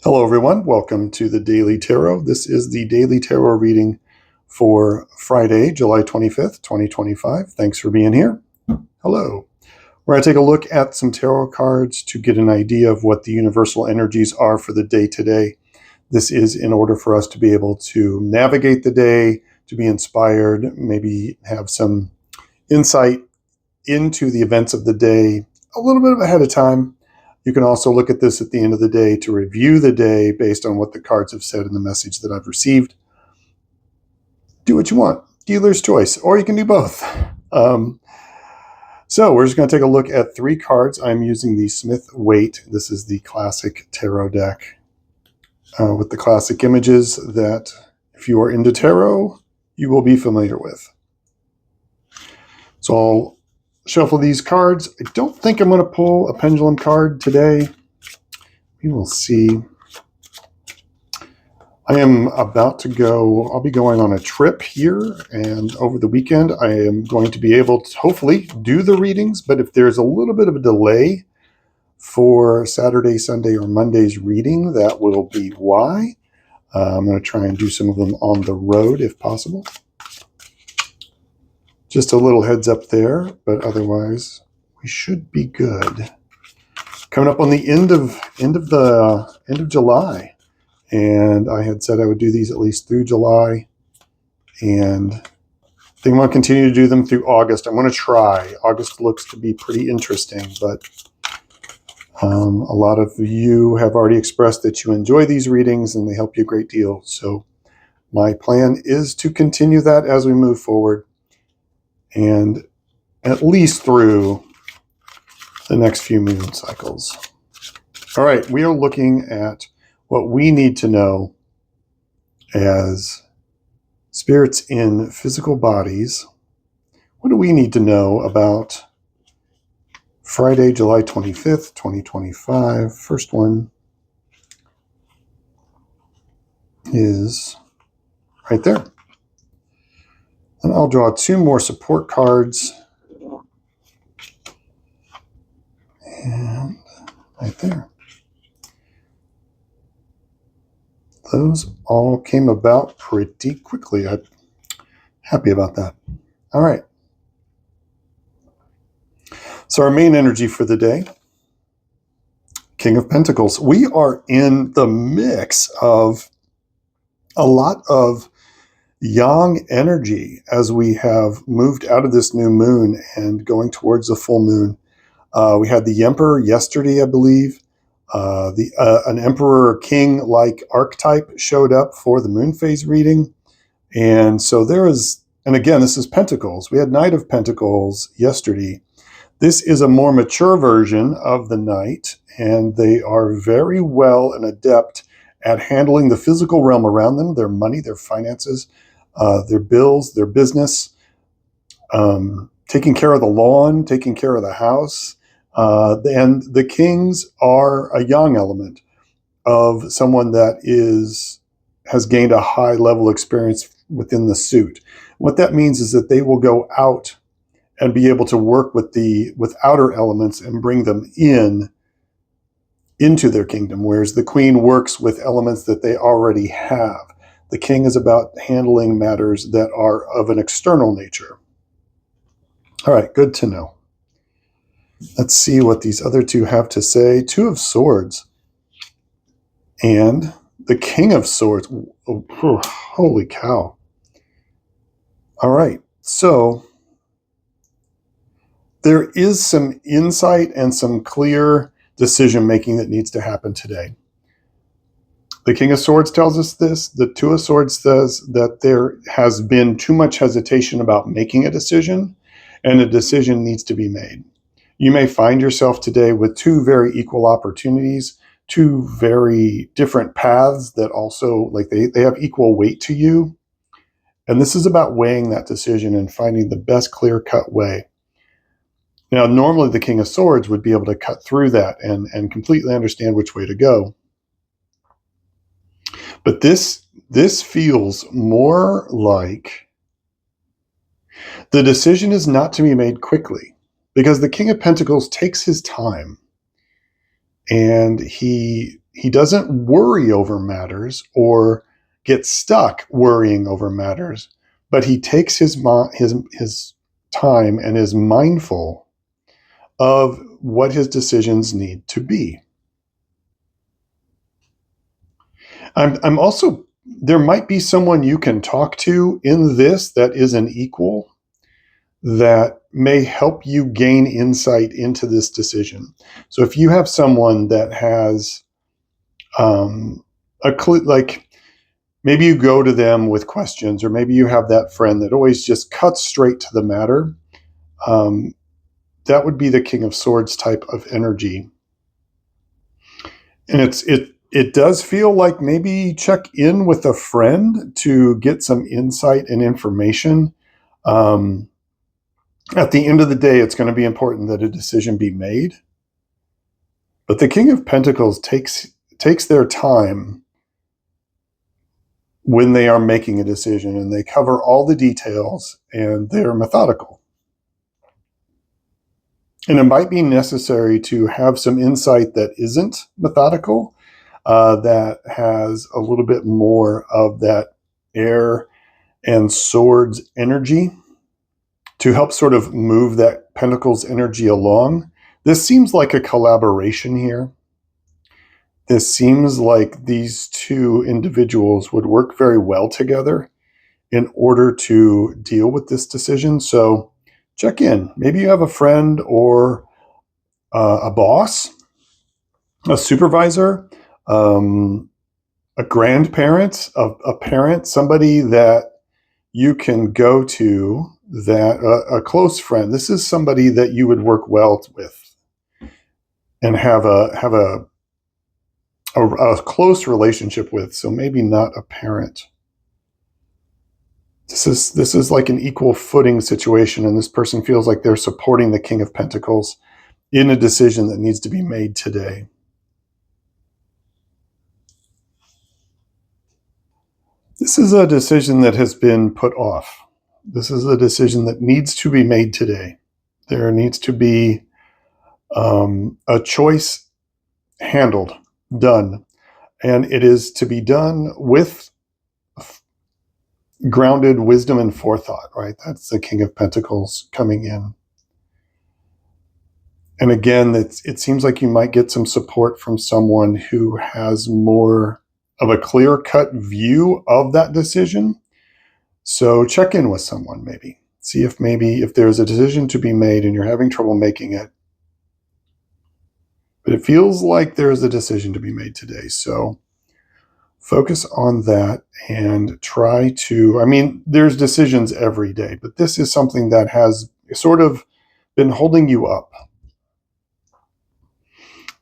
Hello, everyone. Welcome to the Daily Tarot. This is the Daily Tarot reading for Friday, July 25th, 2025. Thanks for being here. Hello. We're going to take a look at some tarot cards to get an idea of what the universal energies are for the day today. This is in order for us to be able to navigate the day, to be inspired, maybe have some insight into the events of the day a little bit ahead of time. You can also look at this at the end of the day to review the day based on what the cards have said in the message that I've received. Do what you want. Dealer's choice. Or you can do both. So we're just going to take a look at three cards. I'm using the Waite. This is the classic tarot deck with the classic images that if you are into tarot, you will be familiar with. So I'll shuffle these cards. I don't think I'm going to pull a pendulum card today. We will see. I am about to go, I'll be going on a trip here, and over the weekend I am going to be able to hopefully do the readings, but if there's a little bit of a delay for Saturday, Sunday, or Monday's reading, that will be why. I'm going to try and do some of them on the road if possible. Just a little heads up there, but otherwise we should be good. Coming up on the end of July, and I had said I would do these at least through July, and I think I'm going to continue to do them through August. I'm going to try. August looks to be pretty interesting, but a lot of you have already expressed that you enjoy these readings and they help you a great deal. So my plan is to continue that as we move forward, and at least through the next few moon cycles. All right, we are looking at what we need to know as spirits in physical bodies. What do we need to know about Friday, July 25th, 2025? First one is right there. And I'll draw two more support cards. And right there. Those all came about pretty quickly. I'm happy about that. All right. So our main energy for the day, King of Pentacles. We are in the mix of a lot of yang energy as we have moved out of this new moon and going towards the full moon. We had the Emperor yesterday, I believe. An Emperor King-like archetype showed up for the moon phase reading. And so there is, and again, this is Pentacles. We had Knight of Pentacles yesterday. This is a more mature version of the Knight, and they are very well and adept at handling the physical realm around them, their money, their finances, their bills, their business, taking care of the lawn, taking care of the house. And the kings are a yang element of someone that has gained a high level experience within the suit. What that means is that they will go out and be able to work with outer elements and bring them into their kingdom, whereas the queen works with elements that they already have. The king is about handling matters that are of an external nature. All right, good to know. Let's see what these other two have to say. Two of Swords and the King of Swords. Oh, holy cow. All right, so there is some insight and some clear decision-making that needs to happen today. The King of Swords tells us this. The Two of Swords says that there has been too much hesitation about making a decision, and a decision needs to be made. You may find yourself today with two very equal opportunities, two very different paths that also, like they have equal weight to you. And this is about weighing that decision and finding the best clear-cut way. Now, normally the King of Swords would be able to cut through that and completely understand which way to go. But this feels more like the decision is not to be made quickly, because the King of Pentacles takes his time and he he doesn't worry over matters or get stuck worrying over matters, but he takes his time and is mindful of what his decisions need to be. I'm also, there might be someone you can talk to in this that is an equal that may help you gain insight into this decision. So if you have someone that has like maybe you go to them with questions, or maybe you have that friend that always just cuts straight to the matter, that would be the King of Swords type of energy. And it does feel like maybe check in with a friend to get some insight and information. At the end of the day, it's going to be important that a decision be made. But the King of Pentacles takes their time when they are making a decision, and they cover all the details, and they're methodical. And it might be necessary to have some insight that isn't methodical, that has a little bit more of that air and swords energy to help sort of move that Pentacles energy along. This seems like a collaboration here. This seems like these two individuals would work very well together in order to deal with this decision. So check in. Maybe you have a friend or a boss, a supervisor, a grandparent, a parent, somebody that you can go to, that a close friend. This is somebody that you would work well with and have a close relationship with. So maybe not a parent. This is like an equal footing situation, and this person feels like they're supporting the King of Pentacles in a decision that needs to be made today. This is a decision that has been put off. This is a decision that needs to be made today. There needs to be a choice handled, done, and it is to be done with grounded wisdom and forethought, right? That's the King of Pentacles coming in. And again, it seems like you might get some support from someone who has more of a clear-cut view of that decision. So check in with someone, maybe. See if there's a decision to be made and you're having trouble making it. But it feels like there's a decision to be made today. So focus on that and try to, there's decisions every day, but this is something that has sort of been holding you up.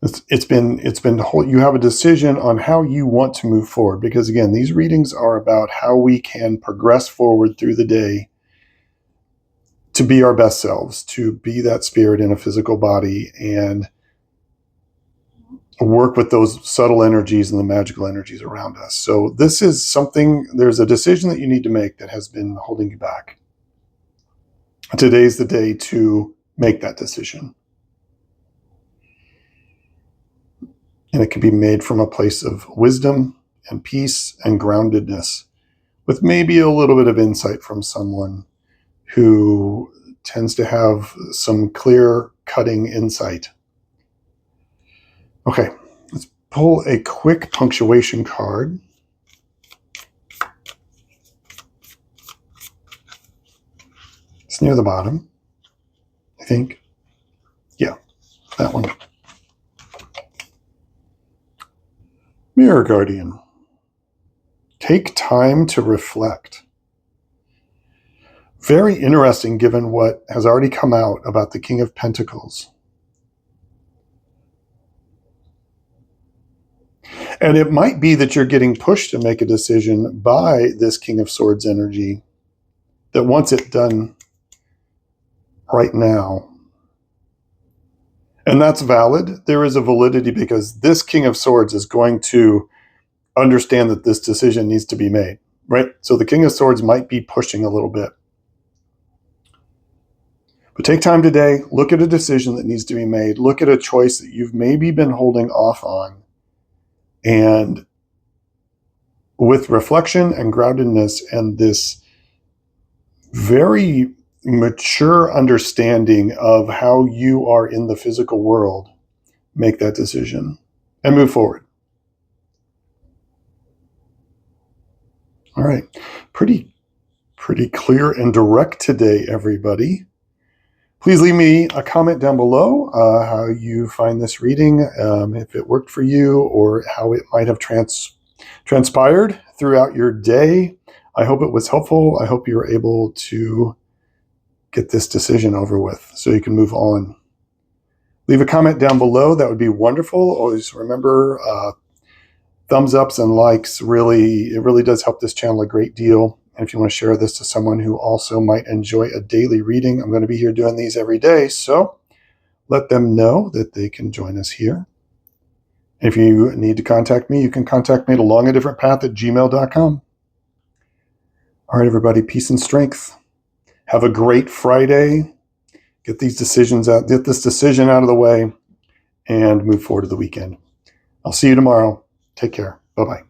You have a decision on how you want to move forward, because again, these readings are about how we can progress forward through the day to be our best selves, to be that spirit in a physical body and work with those subtle energies and the magical energies around us. So this is there's a decision that you need to make that has been holding you back. Today's the day to make that decision. And it can be made from a place of wisdom and peace and groundedness, with maybe a little bit of insight from someone who tends to have some clear-cutting insight. Okay, let's pull a quick punctuation card. It's near the bottom, I think. Yeah, that one. Mirror Guardian. Take time to reflect. Very interesting given what has already come out about the King of Pentacles. And it might be that you're getting pushed to make a decision by this King of Swords energy that wants it done right now. And that's valid. There is a validity because this King of Swords is going to understand that this decision needs to be made, right? So the King of Swords might be pushing a little bit. But take time today, look at a decision that needs to be made, look at a choice that you've maybe been holding off on, And with reflection and groundedness and this very mature understanding of how you are in the physical world, make that decision and move forward. All right. Pretty clear and direct today, everybody. Please leave me a comment down below how you find this reading, if it worked for you or how it might have transpired throughout your day. I hope it was helpful. I hope you were able to get this decision over with so you can move on. Leave a comment down below. That would be wonderful. Always remember, thumbs ups and likes really does help this channel a great deal. And if you want to share this to someone who also might enjoy a daily reading, I'm going to be here doing these every day. So let them know that they can join us here. If you need to contact me, you can contact me at alongadifferentpath@gmail.com. All right, everybody, peace and strength. Have a great Friday. Get these decisions out, get this decision out of the way, and move forward to the weekend. I'll see you tomorrow. Take care. Bye-bye.